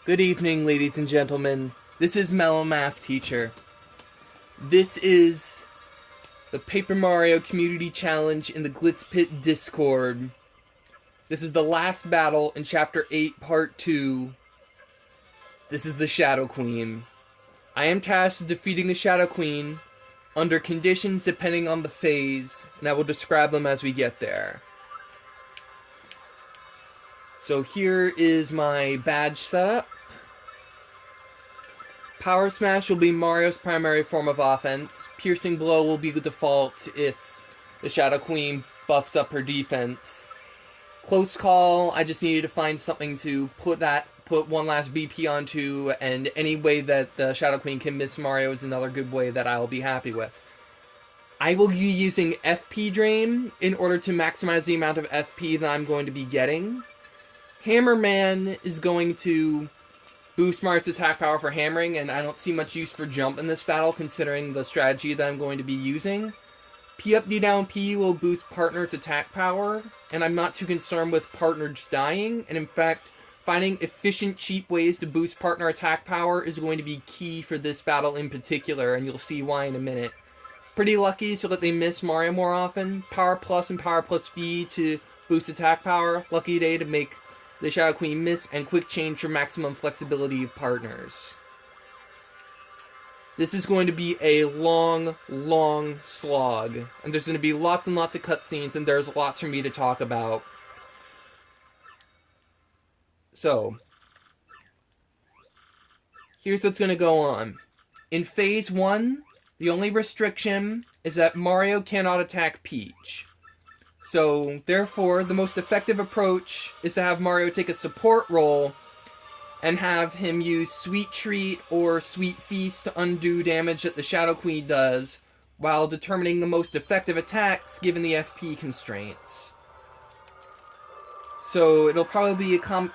Good evening, ladies and gentlemen. This is Mellow Math Teacher. This is the Paper Mario Community Challenge in the Glitz Pit Discord. This is the last battle in Chapter 8, Part 2. This is the Shadow Queen. I am tasked with defeating the Shadow Queen under conditions depending on the phase, and I will describe them as we get there. So here is my badge setup. Power Smash will be Mario's primary form of offense. Piercing Blow will be the default if the Shadow Queen buffs up her defense. Close Call, I just needed to find something to put one last BP onto, and any way that the Shadow Queen can miss Mario is another good way that I will be happy with. I will be using FP Drain in order to maximize the amount of FP that I'm going to be getting. Hammerman is going to boost Mario's attack power for hammering, and I don't see much use for jump in this battle considering the strategy that I'm going to be using. P up, D down, P will boost partner's attack power, and I'm not too concerned with partners dying, and in fact, finding efficient, cheap ways to boost partner attack power is going to be key for this battle in particular, and you'll see why in a minute. Pretty lucky so that they miss Mario more often. Power plus and power plus B to boost attack power. Lucky day to make the Shadow Queen miss, and quick change for maximum flexibility of partners. This is going to be a long, long slog, and there's going to be lots and lots of cutscenes, and there's lots for me to talk about. So, here's what's going to go on. In Phase 1, the only restriction is that Mario cannot attack Peach. So, therefore, the most effective approach is to have Mario take a support role and have him use Sweet Treat or Sweet Feast to undo damage that the Shadow Queen does, while determining the most effective attacks given the FP constraints. So, it'll probably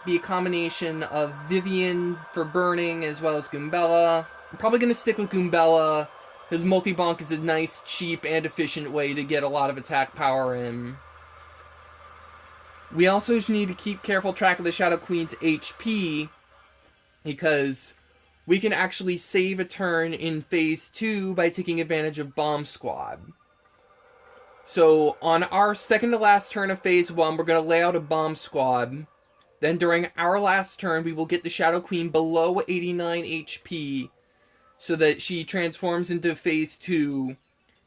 be a combination of Vivian for burning as well as Goombella. I'm probably going to stick with Goombella, because multi-bonk is a nice, cheap, and efficient way to get a lot of attack power in. We also need to keep careful track of the Shadow Queen's HP, because we can actually save a turn in Phase 2 by taking advantage of Bomb Squad. So, on our second to last turn of Phase 1, we're going to lay out a Bomb Squad. Then during our last turn, we will get the Shadow Queen below 89 HP, so that she transforms into Phase 2,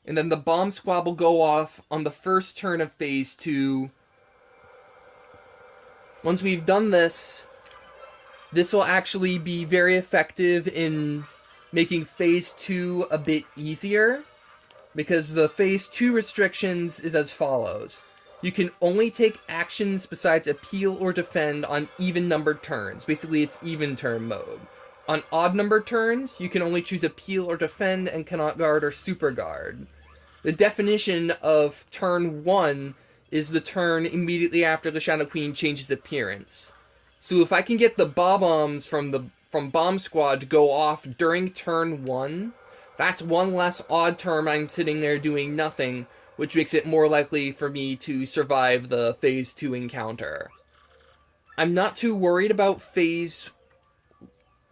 and then the Bomb Squad will go off on the first turn of Phase 2. Once we've done this, this will actually be very effective in making Phase 2 a bit easier, because the Phase 2 restrictions is as follows. You can only take actions besides appeal or defend on even-numbered turns. Basically, it's even-turn mode. On odd-numbered turns, you can only choose appeal or defend and cannot guard or super guard. The definition of turn 1 is the turn immediately after the Shadow Queen changes appearance. So if I can get the Bob-Ombs from Bomb Squad to go off during turn 1, that's one less odd turn I'm sitting there doing nothing, which makes it more likely for me to survive the Phase 2 encounter. I'm not too worried about Phase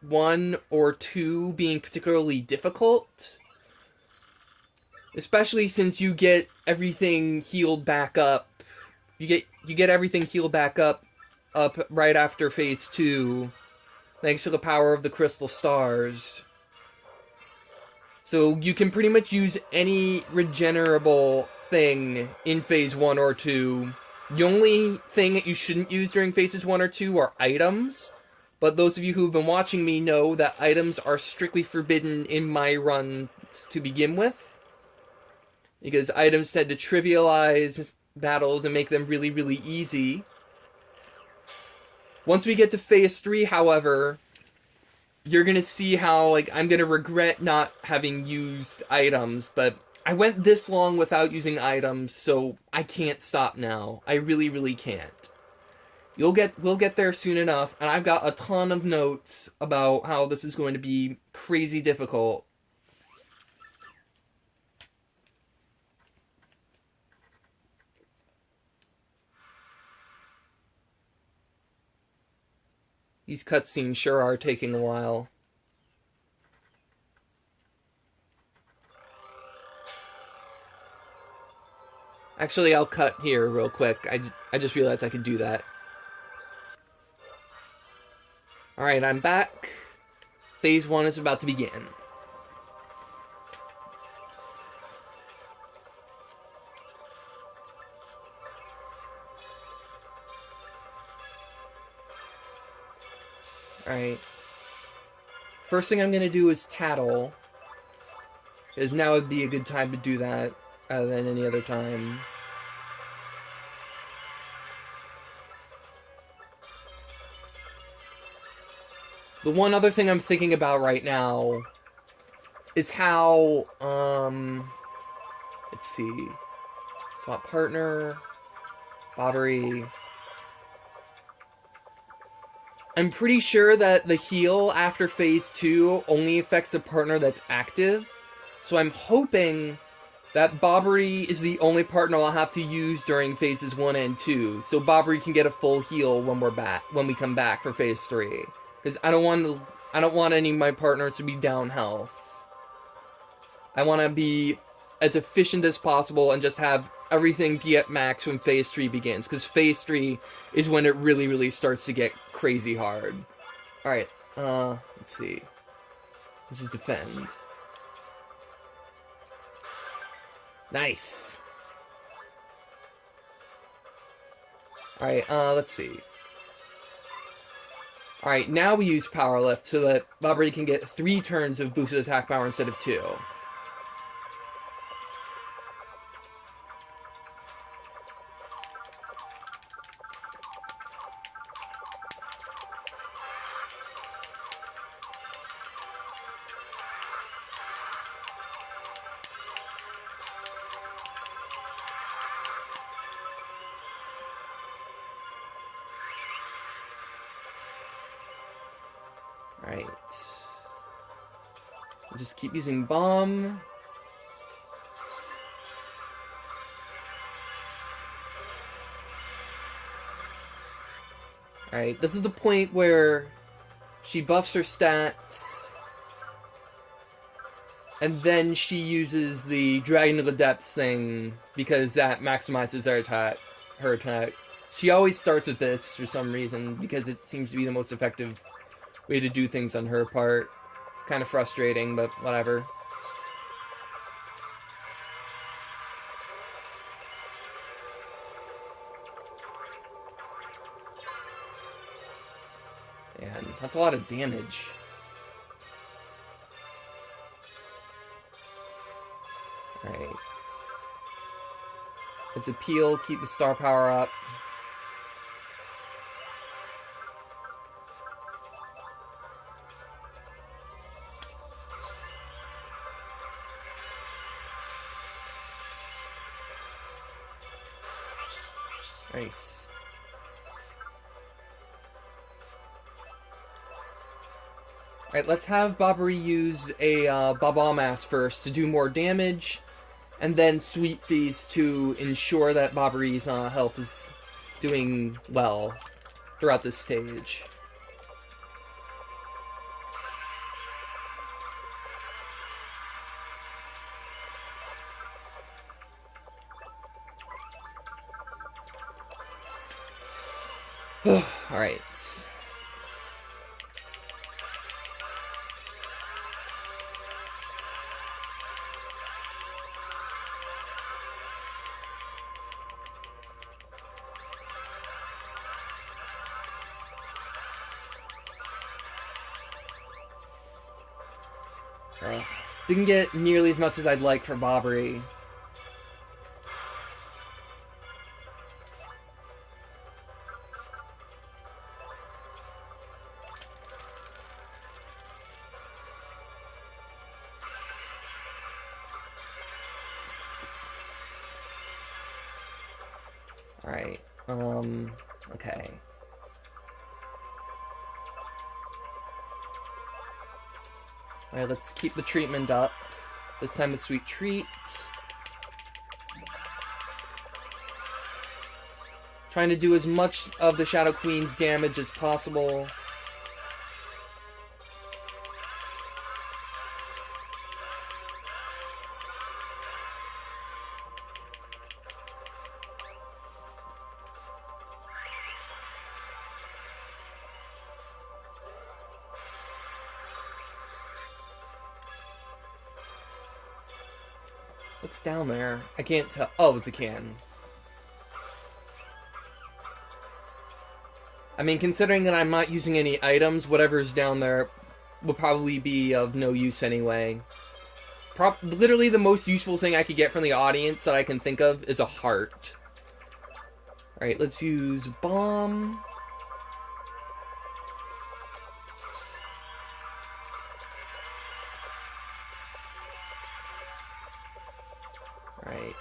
1 or 2 being particularly difficult, especially since you get everything healed back up. You get everything healed back up right after Phase 2, thanks to the power of the Crystal Stars. So you can pretty much use any regenerable thing in Phase 1 or 2. The only thing that you shouldn't use during Phases 1 or 2 are items. But those of you who've been watching me know that items are strictly forbidden in my runs to begin with, because items tend to trivialize battles and make them really, really easy. Once we get to Phase 3, however, you're going to see how I'm going to regret not having used items, but I went this long without using items, so I can't stop now. I really, really can't. We'll get there soon enough, and I've got a ton of notes about how this is going to be crazy difficult. These cutscenes sure are taking a while. Actually, I'll cut here real quick. I just realized I could do that. Alright, I'm back. Phase 1 is about to begin. Alright. First thing I'm going to do is tattle. Because now would be a good time to do that rather than any other time. The one other thing I'm thinking about right now is how, let's see. Swap partner. Bobbery. I'm pretty sure that the heal after phase 2 only affects the partner that's active. So I'm hoping that Bobbery is the only partner I'll have to use during phases 1 and 2. So Bobbery can get a full heal when we come back for phase 3. Because I don't want any of my partners to be down health. I want to be as efficient as possible and just have everything be at max when phase 3 begins. Because phase 3 is when it really, really starts to get crazy hard. Alright, let's see. This is defend. Nice. Alright, let's see. Alright, now we use Power Lift so that Bobbery can get 3 turns of boosted attack power instead of 2. Alright. We'll just keep using Bomb. Alright, this is the point where she buffs her stats, and then she uses the Dragon of the Depths thing, because that maximizes her attack. She always starts with this for some reason, because it seems to be the most effective way to do things on her part. It's kind of frustrating, but whatever. And that's a lot of damage. Right. It's appeal, keep the star power up. Nice. Alright, let's have Bobbery use a Bob-Omb first to do more damage, and then Sweet Feast to ensure that Bobbery's health is doing well throughout this stage. Alright. Didn't get nearly as much as I'd like for Bobbery. Alright, okay. Alright, let's keep the treatment up. This time with Sweet Treat. Trying to do as much of the Shadow Queen's damage as possible. What's down there? I can't tell. Oh, it's a can. I mean, considering that I'm not using any items, whatever's down there will probably be of no use anyway. Literally the most useful thing I could get from the audience that I can think of is a heart. Alright, let's use bomb. Alright.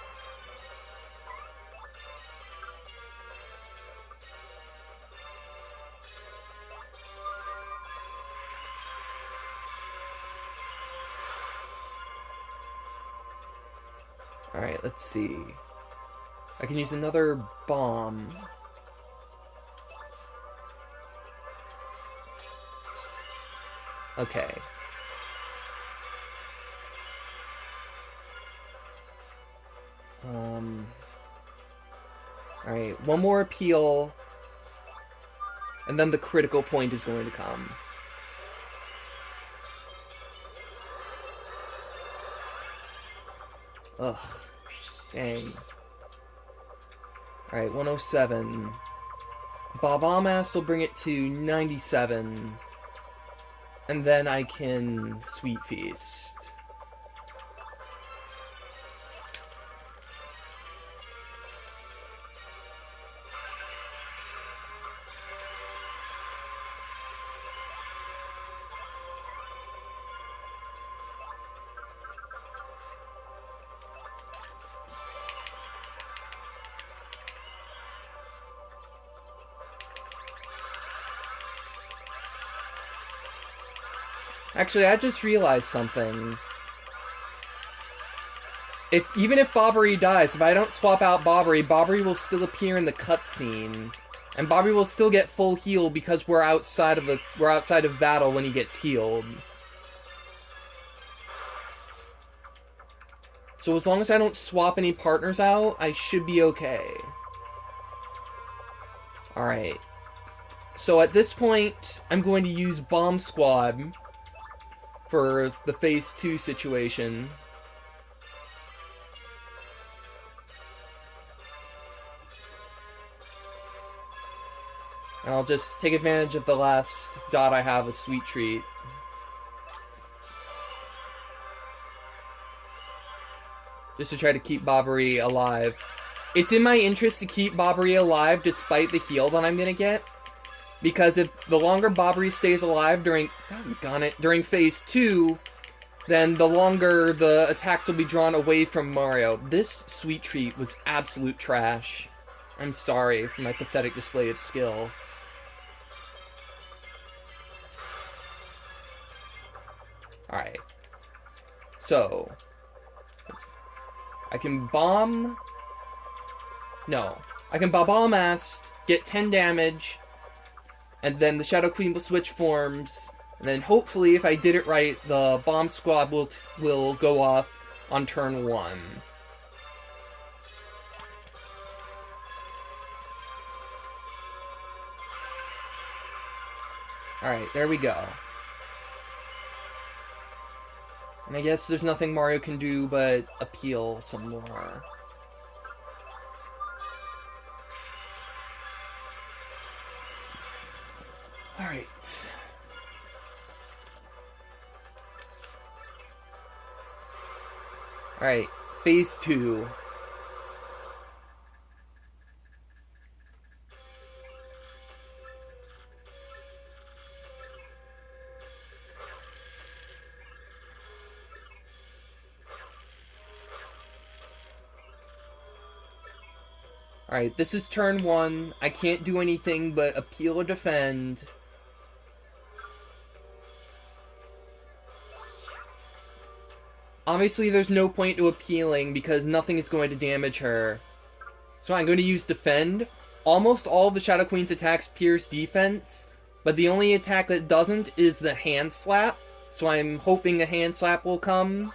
Alright, let's see. I can use another bomb. Okay. Alright, one more appeal. And then the critical point is going to come. Ugh. Dang. Alright, 107. Bob-omb will bring it to 97. And then I can Sweet Feast. Actually, I just realized something. Even if Bobbery dies, if I don't swap out Bobbery, Bobbery will still appear in the cutscene, and Bobbery will still get full heal because we're outside of battle when he gets healed. So as long as I don't swap any partners out, I should be okay. Alright. So at this point, I'm going to use Bomb Squad for the Phase 2 situation. And I'll just take advantage of the last dot I have with Sweet Treat. Just to try to keep Bobbery alive. It's in my interest to keep Bobbery alive despite the heal that I'm gonna get. Because if the longer Bobbery stays alive during Phase 2, then the longer the attacks will be drawn away from Mario. This Sweet Treat was absolute trash. I'm sorry for my pathetic display of skill. Alright. So, I can bomb... No. I can Bob-omb, get 10 damage, and then the Shadow Queen will switch forms, and then hopefully, if I did it right, the Bomb Squad will go off on turn 1. Alright, there we go. And I guess there's nothing Mario can do but appeal some more. Alright. Alright, Phase 2. Alright, this is turn 1. I can't do anything but appeal or defend. Obviously, there's no point to appealing because nothing is going to damage her. So I'm going to use defend. Almost all of the Shadow Queen's attacks pierce defense, but the only attack that doesn't is the hand slap. So I'm hoping a hand slap will come.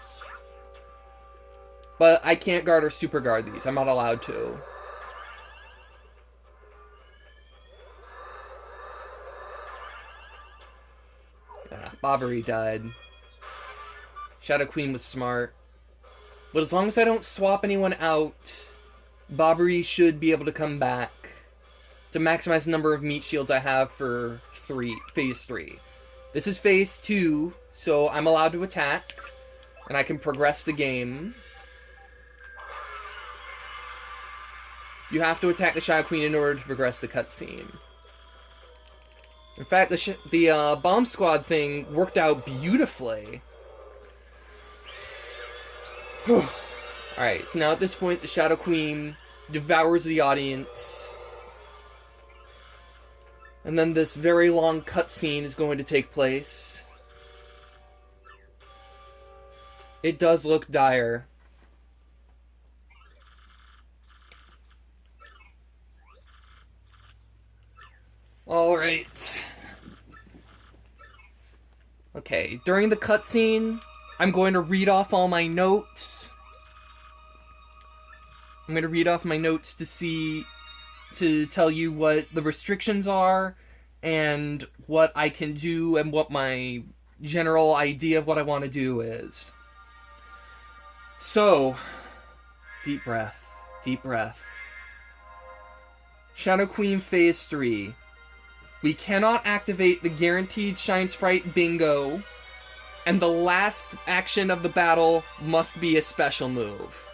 But I can't guard or super guard these. I'm not allowed to. Bobbery died. Shadow Queen was smart. But as long as I don't swap anyone out, Bobbery should be able to come back to maximize the number of meat shields I have for phase 3. This is phase 2, so I'm allowed to attack, and I can progress the game. You have to attack the Shadow Queen in order to progress the cutscene. In fact, the Bomb Squad thing worked out beautifully. Alright, so now at this point, the Shadow Queen devours the audience. And then this very long cutscene is going to take place. It does look dire. Alright. Okay, during the cutscene, I'm going to read off all my notes. I'm going to read off my notes to tell you what the restrictions are, and what I can do, and what my general idea of what I want to do is. So, deep breath, deep breath. Shadow Queen Phase 3. We cannot activate the guaranteed Shine Sprite BINGO, and the last action of the battle must be a special move.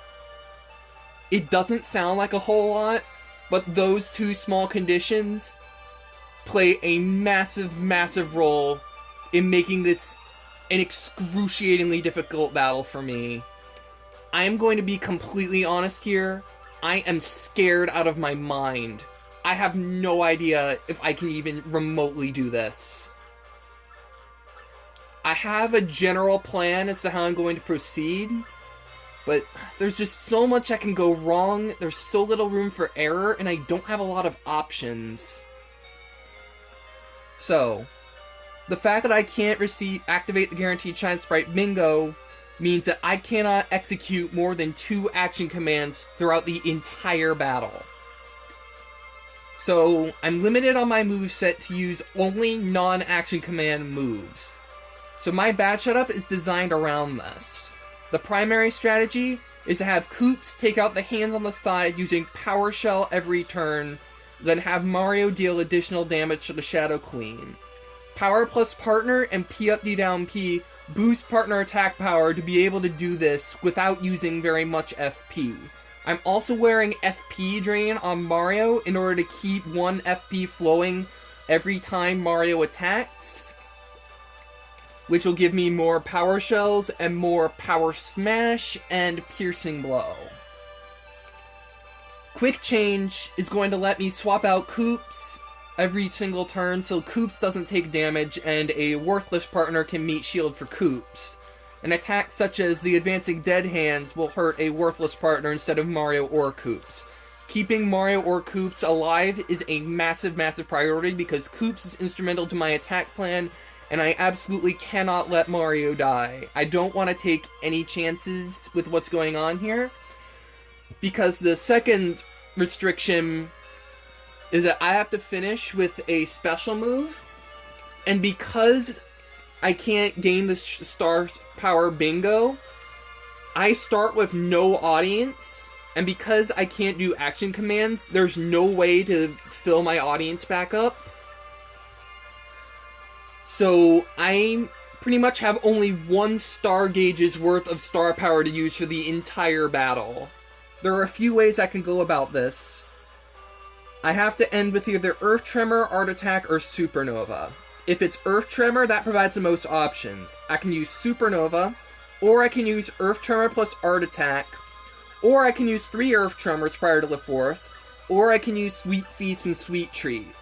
It doesn't sound like a whole lot, but those two small conditions play a massive, massive role in making this an excruciatingly difficult battle for me. I am going to be completely honest here. I am scared out of my mind. I have no idea if I can even remotely do this. I have a general plan as to how I'm going to proceed, but there's just so much that can go wrong, there's so little room for error, and I don't have a lot of options. So, the fact that I can't activate the guaranteed Shine Sprite BINGO means that I cannot execute more than 2 action commands throughout the entire battle. So, I'm limited on my moveset to use only non-action command moves. So my batch setup is designed around this. The primary strategy is to have Koops take out the hands on the side using Power Shell every turn, then have Mario deal additional damage to the Shadow Queen. Power plus partner and P up D down P boost partner attack power to be able to do this without using very much FP. I'm also wearing FP drain on Mario in order to keep 1 FP flowing every time Mario attacks, which will give me more Power Shells and more Power Smash and Piercing Blow. Quick Change is going to let me swap out Koops every single turn so Koops doesn't take damage and a worthless partner can meet shield for Koops. An attack such as the Advancing Dead Hands will hurt a worthless partner instead of Mario or Koops. Keeping Mario or Koops alive is a massive, massive priority because Koops is instrumental to my attack plan, and I absolutely cannot let Mario die. I don't want to take any chances with what's going on here, because the second restriction is that I have to finish with a special move, and because I can't gain the Star Power Bingo, I start with no audience, and because I can't do action commands, there's no way to fill my audience back up. So I pretty much have only 1 star gauge's worth of star power to use for the entire battle. There are a few ways I can go about this. I have to end with either Earth Tremor, Art Attack, or Supernova. If it's Earth Tremor, that provides the most options. I can use Supernova, or I can use Earth Tremor plus Art Attack, or I can use 3 Earth Tremors prior to the 4th, or I can use Sweet Feast and Sweet Treat.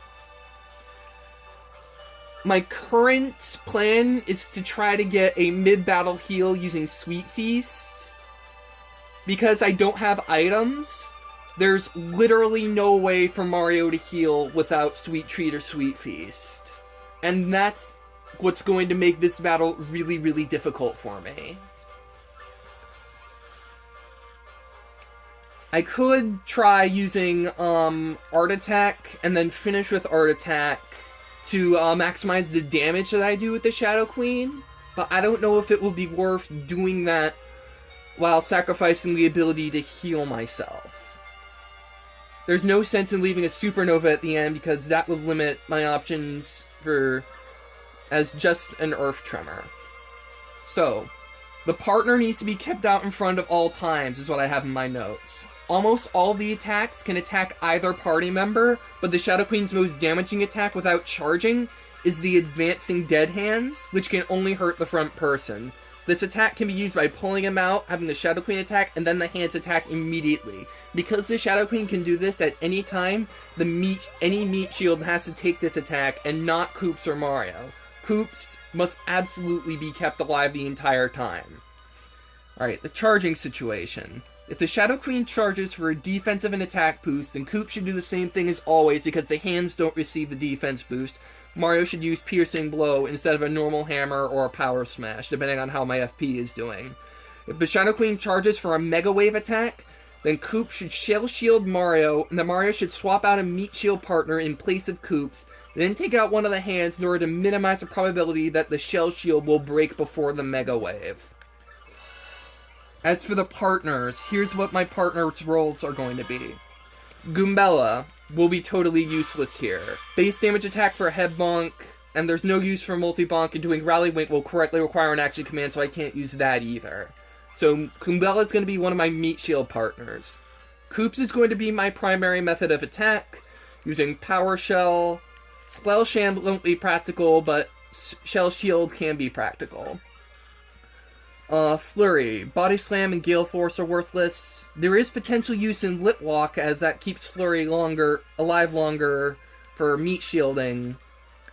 My current plan is to try to get a mid-battle heal using Sweet Feast. Because I don't have items, there's literally no way for Mario to heal without Sweet Treat or Sweet Feast. And that's what's going to make this battle really, really difficult for me. I could try using Art Attack and then finish with Art Attack to maximize the damage that I do with the Shadow Queen, but I don't know if it will be worth doing that while sacrificing the ability to heal myself. There's no sense in leaving a supernova at the end because that would limit my options for as just an earth tremor. So, the partner needs to be kept out in front of all times is what I have in my notes. Almost all of the attacks can attack either party member, but the Shadow Queen's most damaging attack without charging is the advancing dead hands, which can only hurt the front person. This attack can be used by pulling him out, having the Shadow Queen attack, and then the hands attack immediately. Because the Shadow Queen can do this at any time, any meat shield has to take this attack, and not Koops or Mario. Koops must absolutely be kept alive the entire time. Alright, the charging situation. If the Shadow Queen charges for a defensive and attack boost, then Koops should do the same thing as always because the hands don't receive the defense boost. Mario should use Piercing Blow instead of a normal hammer or a Power Smash, depending on how my FP is doing. If the Shadow Queen charges for a Mega Wave attack, then Koops should Shell Shield Mario, and then Mario should swap out a Meat Shield partner in place of Koops, then take out one of the hands in order to minimize the probability that the Shell Shield will break before the Mega Wave. As for the partners, here's what my partner's roles are going to be. Goombella will be totally useless here. Base damage attack for a head bonk, and there's no use for multi-bonk, and doing Rally Wink will correctly require an action command, so I can't use that either. So Goombella is going to be one of my Meat Shield partners. Koops is going to be my primary method of attack, using Power Shell. Spell Sham won't be practical, but Shell Shield can be practical. Flurry. Body Slam and Gale Force are worthless. There is potential use in Lip Lock, as that keeps Flurry alive longer for meat shielding.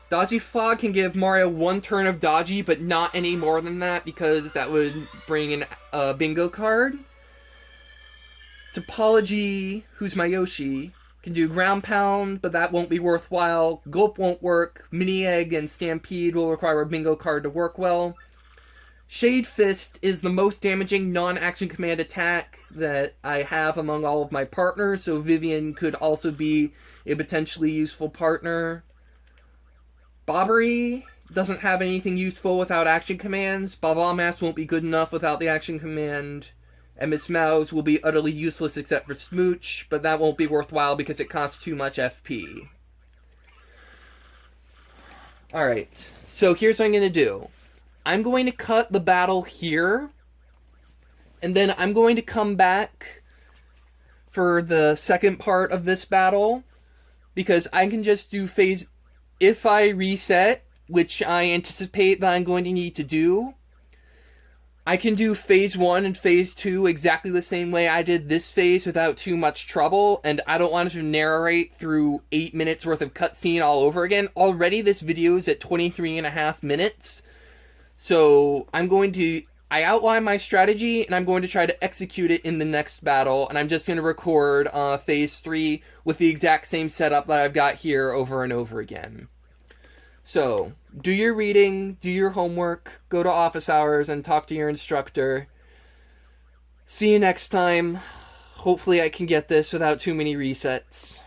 Dodgy Fog can give Mario one turn of dodgy, but not any more than that, because that would bring in a bingo card. Topology, who's my Yoshi, can do Ground Pound, but that won't be worthwhile. Gulp won't work. Mini Egg and Stampede will require a bingo card to work well. Shade Fist is the most damaging non-action command attack that I have among all of my partners, so Vivian could also be a potentially useful partner. Bobbery doesn't have anything useful without action commands. Bob-Omb won't be good enough without the action command. And Miss Mouse will be utterly useless except for Smooch, but that won't be worthwhile because it costs too much FP. Alright, so here's what I'm going to do. I'm going to cut the battle here, and then I'm going to come back for the second part of this battle, because I can just do phase... If I reset, which I anticipate that I'm going to need to do, I can do phase 1 and phase 2 exactly the same way I did this phase without too much trouble, and I don't want to narrate through 8 minutes worth of cutscene all over again. Already this video is at 23.5 minutes. So I outline my strategy, and I'm going to try to execute it in the next battle, and I'm just going to record phase 3 with the exact same setup that I've got here over and over again. So, do your reading, do your homework, go to office hours, and talk to your instructor. See you next time. Hopefully I can get this without too many resets.